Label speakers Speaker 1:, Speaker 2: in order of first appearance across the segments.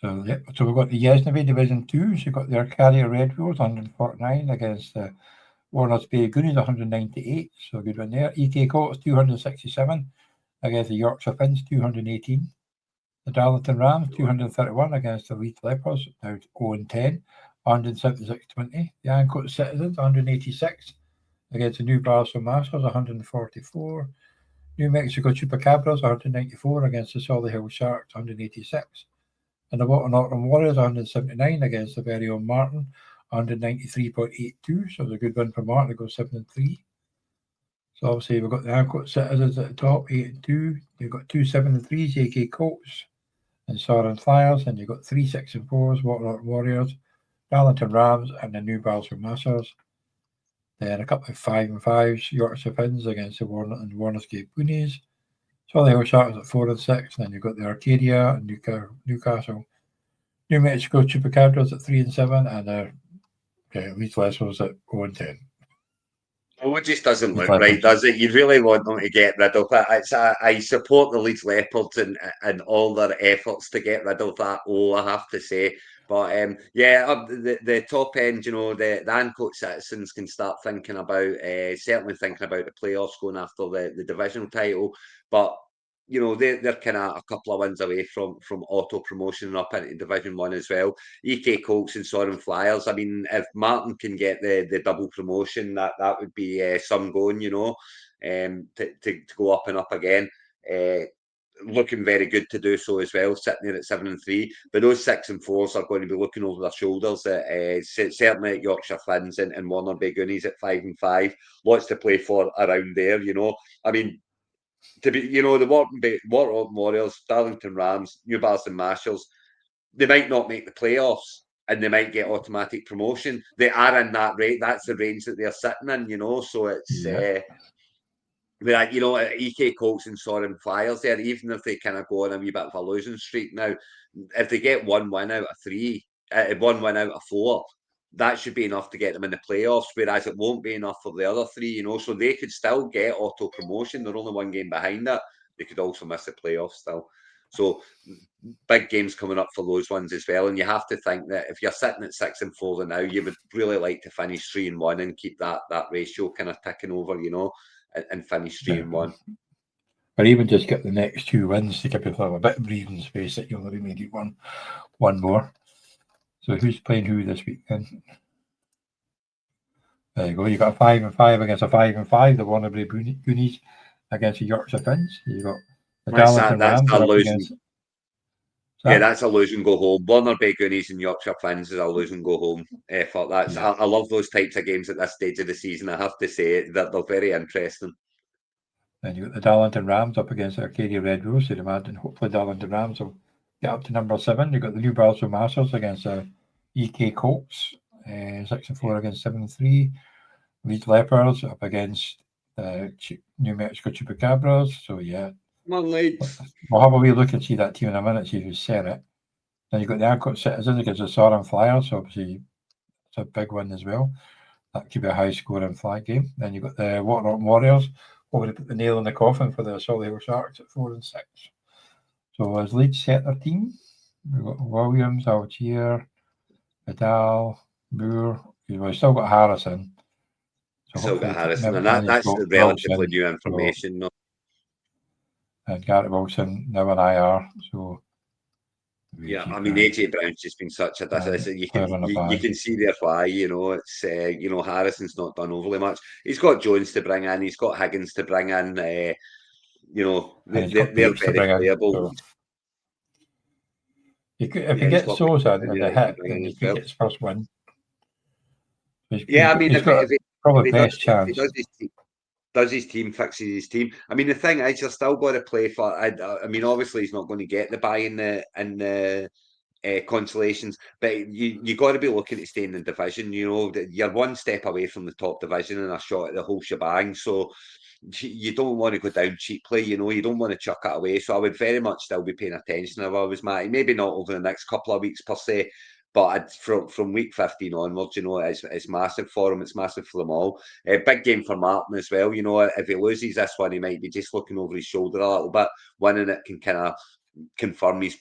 Speaker 1: So we've got the Yesnaby Division 2. So you've got the Arcadia Red Bulls 149 against Warner's Bay Goonies 198. So a good one there. EK Colts 267 against the Yorkshire Finns 218. The Darlington Rams 231 against the Leeds Lepers, now 0-10, 176-20. The Ancoats Citizens 186 against the New Barstow Masters 144. New Mexico Chupacabras 194 against the Solihull Sharks 186. And the Orkney Warriors 179 against the very own Martin 193.82. So it's a good win for Martin to go 7-3. So obviously we've got the Ancoats Citizens at the top 8-2. You've got 2 7-3s, AK Colts and Soren Flyers, and you've got 3 6-4s, Waterloo Warriors, Darlington Rams, and the New Barstow Masters. Then a couple of 5-5s, Yorkshire Finns against the Warner's Gate Goonies. Solihull Sharks at 4-6, and then you've got the Arcadia and Newcastle. New Mexico Chupacabras at 3-7, and the Leeds Lepers at 0-10.
Speaker 2: Oh, it just doesn't look right, does it? You really want them to get rid of it. I support the Leeds Leopards and all their efforts to get rid of that. Oh, I have to say. But the top end, the Ancoats Citizens can start thinking about, certainly thinking about the playoffs going after the divisional title. But they're kind of a couple of wins away from auto promotion up into Division 1 as well. EK Colts and Soren Flyers. I mean, if Martin can get the double promotion, that would be some going, to go up and up again. Looking very good to do so as well, sitting there at 7-3. But those 6-4s are going to be looking over their shoulders. Certainly at Yorkshire Finns and Warner Bay Goonies at 5-5. Lots to play for around there, I mean, to be, the Warren Warriors, Darlington Rams, New Barstow Masters, they might not make the playoffs and they might get automatic promotion. They are in that rate. That's the range that they're sitting in, so it's EK Colts and Soren Flyers there, even if they kind of go on a wee bit of a losing streak now, if they get 1 win out of 3, 1 win out of 4, that should be enough to get them in the playoffs, whereas it won't be enough for the other 3, so they could still get auto promotion. They're only 1 game behind that. They could also miss the playoffs still. So big games coming up for those ones as well. And you have to think that if you're sitting at 6-4 now, you would really like to finish 3-1 and keep that ratio kind of ticking over, and finish 3-1.
Speaker 1: Or even just get the next 2 wins to give yourself a bit of breathing space that you'll maybe need one more. So who's playing who this week then? There you go. You got a 5-5 against a 5-5. The Warner Bay Goonies against the Yorkshire Finns. You got the Darlington Rams up against.
Speaker 2: Yeah, that's a lose and go home. Warner Bay Goonies and Yorkshire Finns is a lose and go home effort. I love those types of games at this stage of the season. I have to say that they're very interesting.
Speaker 1: Then you got the Darlington Rams up against the Arcadia Red Bulls. You'd imagine hopefully Darlington Rams will get up to number 7. You got the New Barstow Masters against the EK Colts, 6-4 against 7-3. Leeds Lepers up against the New Mexico Chupacabras. So yeah,
Speaker 2: come on,
Speaker 1: we'll have a wee look and see that team in a minute, see who's set it. Then you've got the Ancoats Citizens against the Soren Flyers, so obviously it's a big one as well. That could be a high scoring flag game. Then you've got the Waterloo Warriors over to put the nail in the coffin for the Solihull Sharks at 4-6. So as Leeds set their team, we've got Williams, Algier, Vidal, Moore. We've still got Harrison.
Speaker 2: Still got Harrison, and that's relatively new information.
Speaker 1: And Gary Wilson now an IR. So
Speaker 2: yeah, I mean AJ Brown's just been such a you can see there why. It's Harrison's not done overly much. He's got Jones to bring in. He's got Higgins to bring in. They're very playable. So.
Speaker 1: If he gets Sosa in the hit, then he can get his first win.
Speaker 2: Yeah, I mean, if
Speaker 1: probably best chance.
Speaker 2: If he does his team, fixes his team. I mean, the thing is, you're still going to play for. I mean, obviously, he's not going to get the buy in the consolations, but you got to be looking to stay in the division. You're 1 step away from the top division and a shot at the whole shebang. So you don't want to go down cheaply. You don't want to chuck it away. So I would very much still be paying attention if I was Matty. Maybe not over the next couple of weeks per se. But from week 15 onwards, it's massive for him. It's massive for them all. Big game for Martin as well. If he loses this one, he might be just looking over his shoulder a little bit. Winning it can kind of confirm his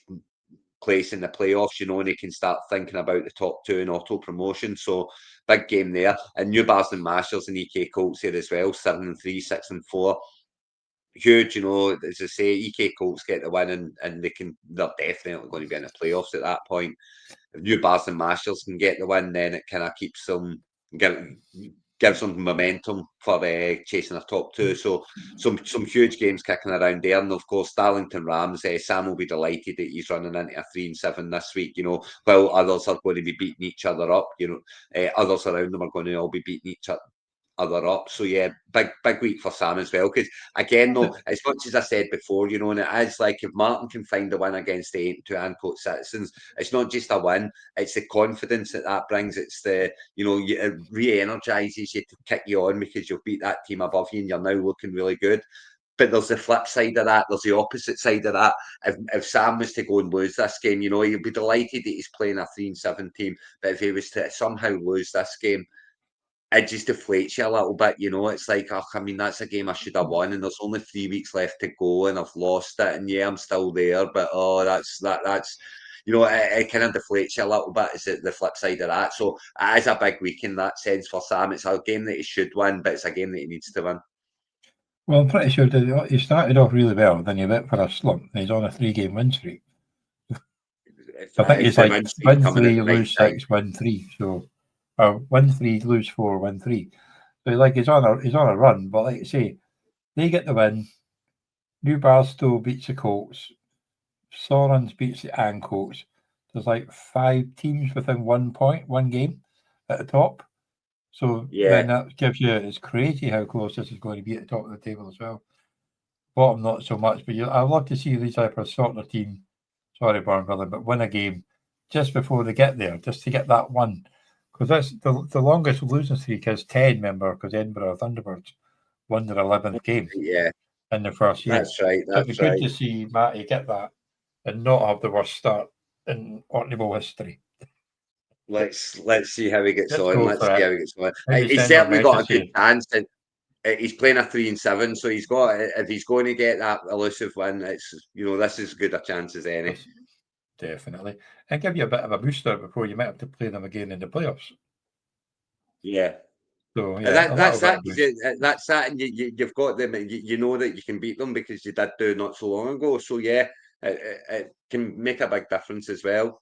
Speaker 2: place in the playoffs, and he can start thinking about the top two in auto promotion. So big game there. And New Bars and Masters and EK Colts here as well, 7-3, 6-4. Huge, as I say, EK Colts get the win, and they're definitely going to be in the playoffs at that point. If New Bars and Masters can get the win, then it kind of keeps them, gives them momentum for chasing a top two. So some huge games kicking around there, and of course Darlington Rams. Sam will be delighted that he's running into a 3-7 this week. While others are going to be beating each other up. Others around them are going to all be beating each other up. So yeah, big week for Sam as well. Because again, though, as much as I said before, and it is like if Martin can find a win against the 8-2 Ancoat Citizens, it's not just a win; it's the confidence that brings. It's it re-energizes you to kick you on because you've beat that team above you and you're now looking really good. But there's the flip side of that. There's the opposite side of that. If Sam was to go and lose this game, he'll be delighted that he's playing a 3-7 team. But if he was to somehow lose this game, it just deflates you a little bit, It's like, that's a game I should have won, and there's only 3 weeks left to go, and I've lost it, and yeah, I'm still there, but that's it kind of deflates you a little bit. Is the flip side of that? So it is a big week in that sense for Sam. It's a game that he should win, but it's a game that he needs to win.
Speaker 1: Well, I'm pretty sure that he started off really well, then he went for a slump, and he's on a 3-game win streak. I think he's like win 3, lose 6, win 3. So, win 3, lose 4, win 3. So he's on a run. But like I say, they get the win. New Barstow beats the Colts. Sorens beats the Ancoats. There's like 5 teams within 1 point, 1 game at the top. So then that gives you, it's crazy how close this is going to be at the top of the table as well. Bottom, not so much, but I'd love to see Leeds Hyper sort their team. Sorry, Barnville, but win a game just before they get there, just to get that one. Because that's the longest losing streak is 10, remember, because Edinburgh Thunderbirds won their 11th game in the first year.
Speaker 2: That's right.
Speaker 1: So it'd be good to see Matty get that and not have the worst start in OrkneyBowl history.
Speaker 2: Let's see how he gets on. Let's see how he gets on.
Speaker 1: He's
Speaker 2: certainly got a good chance. He's playing a 3-7, so he's got. If he's going to get that elusive win, it's this is as good a chance as any.
Speaker 1: Definitely, and give you a bit of a booster before you might have to play them again in the playoffs.
Speaker 2: Yeah.
Speaker 1: So yeah,
Speaker 2: that's that, and you've got them. You know that you can beat them because you did do not so long ago. So yeah, it can make a big difference as well.